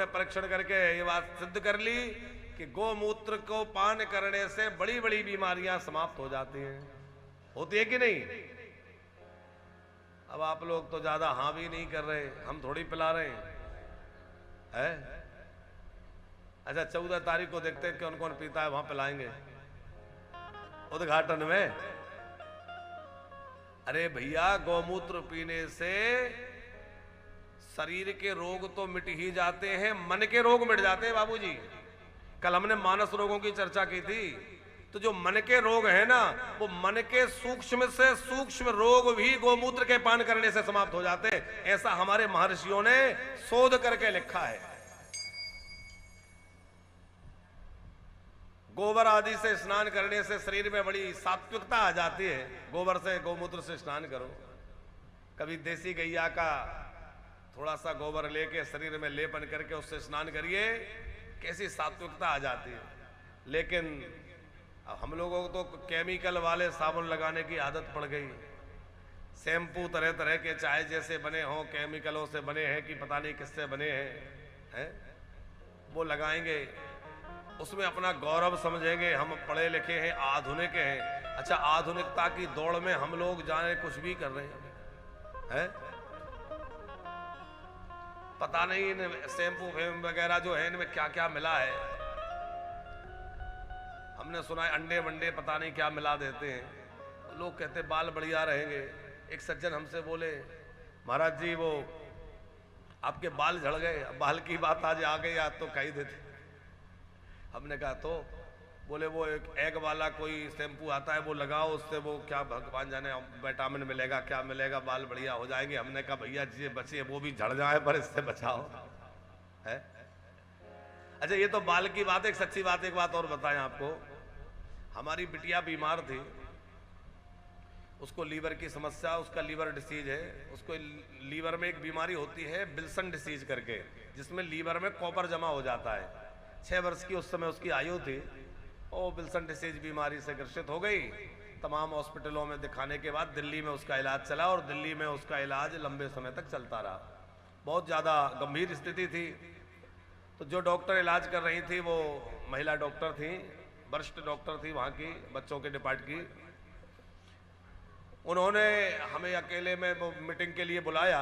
परीक्षण करके ये बात सिद्ध कर ली कि गोमूत्र को पान करने से बड़ी बड़ी बीमारियां समाप्त हो जाती हैं। होती है कि नहीं? अब आप लोग तो ज्यादा हाँ भी नहीं कर रहे, हम थोड़ी पिला रहे हैं। अच्छा 14 तारीख को देखते हैं कौन कौन पीता है, वहां पिलाएंगे उद्घाटन में। अरे भैया, गौमूत्र पीने से शरीर के रोग तो मिट ही जाते हैं, मन के रोग मिट जाते हैं बाबूजी। कल हमने मानस रोगों की चर्चा की थी, तो जो मन के रोग है ना, वो मन के सूक्ष्म से सूक्ष्म रोग भी गोमूत्र के पान करने से समाप्त हो जाते हैं। ऐसा हमारे महर्षियों ने शोध करके लिखा है। गोबर आदि से स्नान करने से शरीर में बड़ी सात्विकता आ जाती है। गोबर से, गोमूत्र से स्नान करो। कभी देसी गैया का थोड़ा सा गोबर लेके शरीर में लेपन करके उससे स्नान करिए, कैसी सात्विकता आ जाती है। लेकिन हम लोगों को तो केमिकल वाले साबुन लगाने की आदत पड़ गई। शैम्पू तरह तरह के, चाहे जैसे बने हों, केमिकलों से बने हैं कि पता नहीं किससे बने हैं, वो लगाएंगे, उसमें अपना गौरव समझेंगे, हम पढ़े लिखे हैं, आधुनिक हैं। अच्छा, आधुनिकता की दौड़ में हम लोग जाने कुछ भी कर रहे हैं। पता नहीं इन शैम्पू फेम वगैरह जो है, इनमें क्या क्या मिला है। हमने सुना है अंडे वंडे पता नहीं क्या मिला देते हैं। लोग कहते बाल बढ़िया रहेंगे। एक सज्जन हमसे बोले, महाराज जी वो आपके बाल झड़ गए। बाल की बात आज आ गई, आज तो कही देते। हमने कहा तो बोले वो एक एग वाला कोई शैम्पू आता है, वो लगाओ, उससे वो क्या भगवान जाने विटामिन मिलेगा, क्या मिलेगा, बाल बढ़िया हो जाएंगे। हमने कहा भैया जी बचिए, वो भी झड़ जाए पर इससे बचाओ है। अच्छा, ये तो बाल की बात है। एक सच्ची बात, एक बात और बताएं आपको। हमारी बिटिया बीमार थी, उसको लीवर की समस्या, उसका लीवर डिसीज है। उसको लीवर में एक बीमारी होती है विल्सन डिसीज करके, जिसमें लीवर में कॉपर जमा हो जाता है। 6 वर्ष की उस समय उसकी आयु थी। और विल्सन डिसीज बीमारी से ग्रसित हो गई। तमाम हॉस्पिटलों में दिखाने के बाद दिल्ली में उसका इलाज चला, और दिल्ली में उसका इलाज लंबे समय तक चलता रहा। बहुत ज़्यादा गंभीर स्थिति थी। तो जो डॉक्टर इलाज कर रही थी वो महिला डॉक्टर थी, वरिष्ठ डॉक्टर थी वहाँ की, बच्चों के डिपार्ट की। उन्होंने हमें अकेले में वो मीटिंग के लिए बुलाया।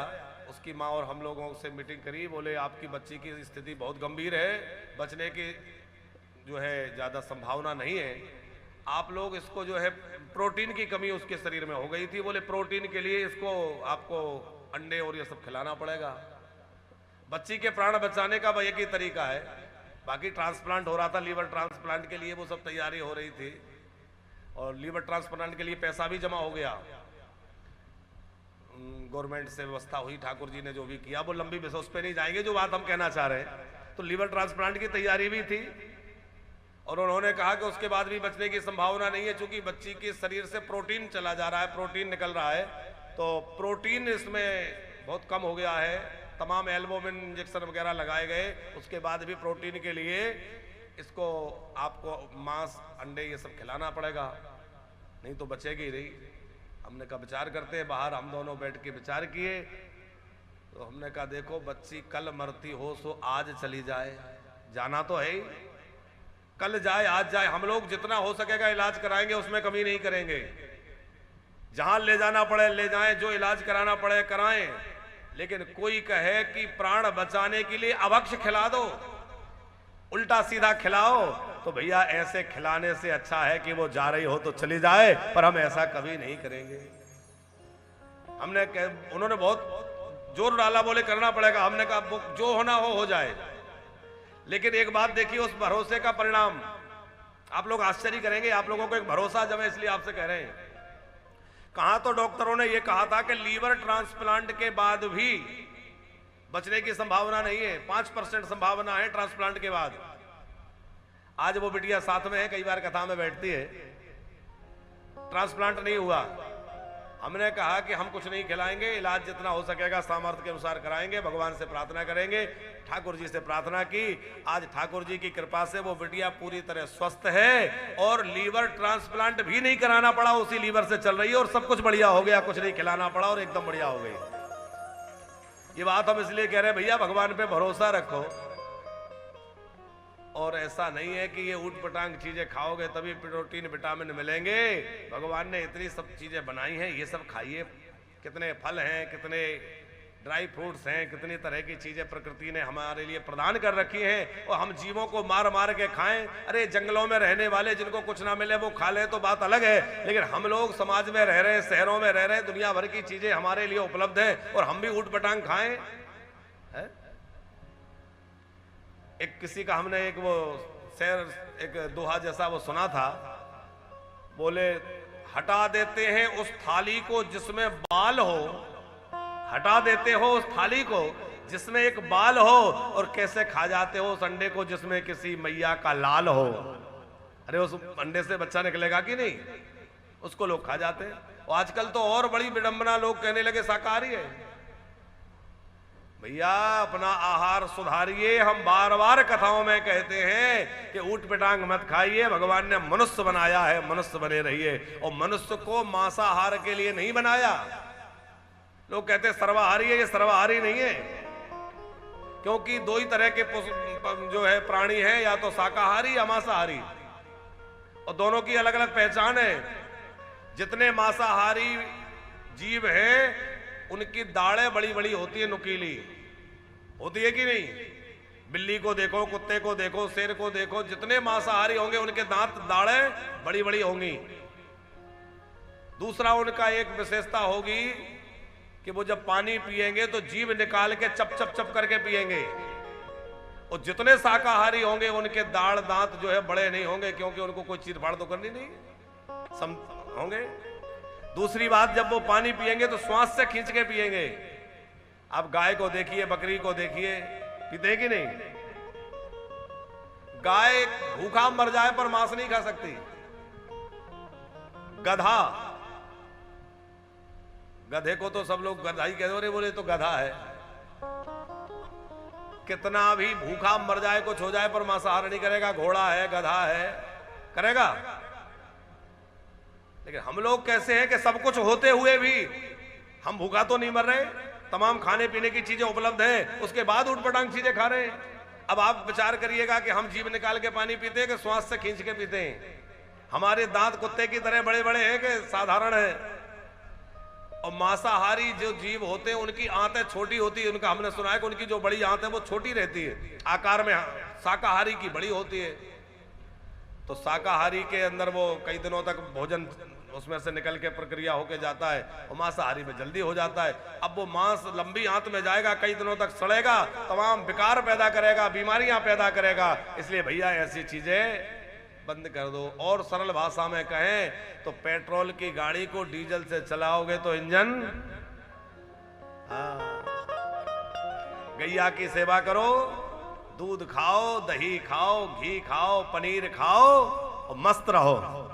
उसकी माँ और हम लोगों से मीटिंग करी। बोले आपकी बच्ची की स्थिति बहुत गंभीर है, बचने की जो है ज़्यादा संभावना नहीं है। आप लोग इसको जो है, प्रोटीन की कमी उसके शरीर में हो गई थी। बोले प्रोटीन के लिए इसको आपको अंडे और ये सब खिलाना पड़ेगा। बच्ची के प्राण बचाने का एक ही तरीका है। बाकी ट्रांसप्लांट हो रहा था, लीवर ट्रांसप्लांट के लिए वो सब तैयारी हो रही थी, और लीवर ट्रांसप्लांट के लिए पैसा भी जमा हो गया। गवर्नमेंट से व्यवस्था हुई, ठाकुर जी ने जो भी किया, वो लंबी विषय उस पर नहीं जाएंगे। जो बात हम कहना चाह रहे हैं, तो लीवर ट्रांसप्लांट की तैयारी भी थी। और उन्होंने कहा कि उसके बाद भी बचने की संभावना नहीं है, क्योंकि बच्ची के शरीर से प्रोटीन चला जा रहा है, प्रोटीन निकल रहा है। तो प्रोटीन इसमें बहुत कम हो गया है। तमाम एल्बुमिन इंजेक्शन वगैरह लगाए गए, उसके बाद भी प्रोटीन के लिए इसको आपको मांस, अंडे ये सब खिलाना पड़ेगा, नहीं तो बचेगी नहीं। हमने कहा विचार करते हैं। बाहर हम दोनों बैठ के विचार किए। तो हमने कहा देखो, बच्ची कल मरती हो सो आज चली जाए, जाना तो है ही। कल जाए आज जाए, हम लोग जितना हो सकेगा इलाज कराएंगे, उसमें कमी नहीं करेंगे। जहां ले जाना पड़े ले जाएं, जो इलाज कराना पड़े कराएं। लेकिन कोई कहे कि प्राण बचाने के लिए अभक्ष खिला दो, उल्टा सीधा खिलाओ, तो भैया ऐसे खिलाने से अच्छा है कि वो जा रही हो तो चली जाए। पर हम ऐसा कभी नहीं करेंगे। उन्होंने बहुत जोर डाला, बोले करना पड़ेगा। हमने कहा जो होना हो जाए। लेकिन एक बात देखिए, उस भरोसे का परिणाम आप लोग आश्चर्य करेंगे। आप लोगों को एक भरोसा जमे, इसलिए आपसे कह रहे हैं। कहा तो डॉक्टरों ने यह कहा था कि लीवर ट्रांसप्लांट के बाद भी बचने की संभावना नहीं है, 5% संभावना है ट्रांसप्लांट के बाद। आज वो बिटिया साथ में है, कई बार कथा में बैठती है। ट्रांसप्लांट नहीं हुआ। हमने कहा कि हम कुछ नहीं खिलाएंगे, इलाज जितना हो सकेगा सामर्थ्य के अनुसार कराएंगे, भगवान से प्रार्थना करेंगे। ठाकुर जी से प्रार्थना की। आज ठाकुर जी की कृपा से वो बिटिया पूरी तरह स्वस्थ है, और लीवर ट्रांसप्लांट भी नहीं कराना पड़ा, उसी लीवर से चल रही है, और सब कुछ बढ़िया हो गया, कुछ नहीं खिलाना पड़ा, और एकदम बढ़िया हो गई। ये बात हम इसलिए कह रहे हैं भैया, भगवान पे भरोसा रखो। और ऐसा नहीं है कि ये ऊट पटांग चीजें खाओगे तभी प्रोटीन विटामिन मिलेंगे। भगवान ने इतनी सब चीजें बनाई हैं, ये सब खाइए। कितने फल हैं, कितने ड्राई फ्रूट्स हैं, कितनी तरह की चीजें प्रकृति ने हमारे लिए प्रदान कर रखी हैं, और हम जीवों को मार मार के खाएं। अरे जंगलों में रहने वाले जिनको कुछ ना मिले वो खा ले तो बात अलग है, लेकिन हम लोग समाज में रह रहे हैं, शहरों में रह रहे हैं, दुनिया भर की चीजें हमारे लिए उपलब्ध है और हम भी ऊट पटांग खाएं है? एक किसी का हमने एक वो शेर, एक दोहा जैसा वो सुना था, बोले हटा देते हैं उस थाली को जिसमें बाल हो, हटा देते हो उस थाली को जिसमें एक बाल हो, और कैसे खा जाते हो उस अंडे को जिसमें किसी मैया का लाल हो। अरे उस अंडे से बच्चा निकलेगा कि नहीं, उसको लोग खा जाते हैं। और आजकल तो और बड़ी विडंबना, लोग कहने लगे शाकाहारी है। भैया अपना आहार सुधारिए। हम बार बार कथाओं में कहते हैं कि ऊट पिटांग मत खाइए, भगवान ने मनुष्य बनाया है, मनुष्य बने रहिए। और मनुष्य को मांसाहार के लिए नहीं बनाया। लोग कहते हैं सर्वाहारी है, ये सर्वाहारी नहीं है, क्योंकि दो ही तरह के जो है प्राणी है, या तो शाकाहारी या मांसाहारी, और दोनों की अलग अलग पहचान है। जितने मांसाहारी जीव हैं उनकी दाढ़ें बड़ी बड़ी होती है, नुकीली होती है कि नहीं। बिल्ली को देखो, कुत्ते को देखो, शेर को देखो, जितने मांसाहारी होंगे उनके दांत दाढ़ें बड़ी बड़ी होंगी। दूसरा उनका एक विशेषता होगी कि वो जब पानी पिएंगे तो जीभ निकाल के चप चप चप करके पिएंगे। और जितने शाकाहारी होंगे उनके दाढ़ दांत जो है बड़े नहीं होंगे, क्योंकि उनको कोई चीरफाड़ तो करनी नहीं होंगे। दूसरी बात, जब वो पानी पिएंगे तो श्वास से खींच के पिएंगे। आप गाय को देखिए, बकरी को देखिए, पीते हैं कि नहीं। गाय भूखा मर जाए पर मांस नहीं खा सकती। गधा, गधे को तो सब लोग गधा ही कहते, अरे बोले तो गधा है। कितना भी भूखा मर जाए, कुछ हो जाए, पर मांसाहार नहीं करेगा। घोड़ा है, गधा है, करेगा। लेकिन हम लोग कैसे हैं कि सब कुछ होते हुए भी हम भूखा तो नहीं मर रहे, तमाम खाने पीने की चीजें उपलब्ध हैं, उसके बाद उठपटांग चीजें खा रहे हैं। अब आप विचार करिएगा कि हम जीभ निकाल के पानी पीते हैं कि श्वास से खींच के पीते हैं। हमारे दांत कुत्ते की तरह बड़े बड़े हैं कि साधारण है। और मांसाहारी जो जीव होते हैं उनकी आंतें छोटी होती है। उनका हमने सुना है कि उनकी जो बड़ी आंत है वो छोटी रहती है आकार में, शाकाहारी की बड़ी होती है। तो शाकाहारी के अंदर वो कई दिनों तक भोजन उसमें से निकल के प्रक्रिया होके जाता है, और मांसाहारी में जल्दी हो जाता है। अब वो मांस लंबी आंत में जाएगा, कई दिनों तक सड़ेगा, तमाम विकार पैदा करेगा, बीमारियां पैदा करेगा। इसलिए भैया ऐसी चीजें बंद कर दो। और सरल भाषा में कहें तो पेट्रोल की गाड़ी को डीजल से चलाओगे तो इंजन, गैया की सेवा करो, दूध खाओ, दही खाओ, घी खाओ, पनीर खाओ और मस्त रहो।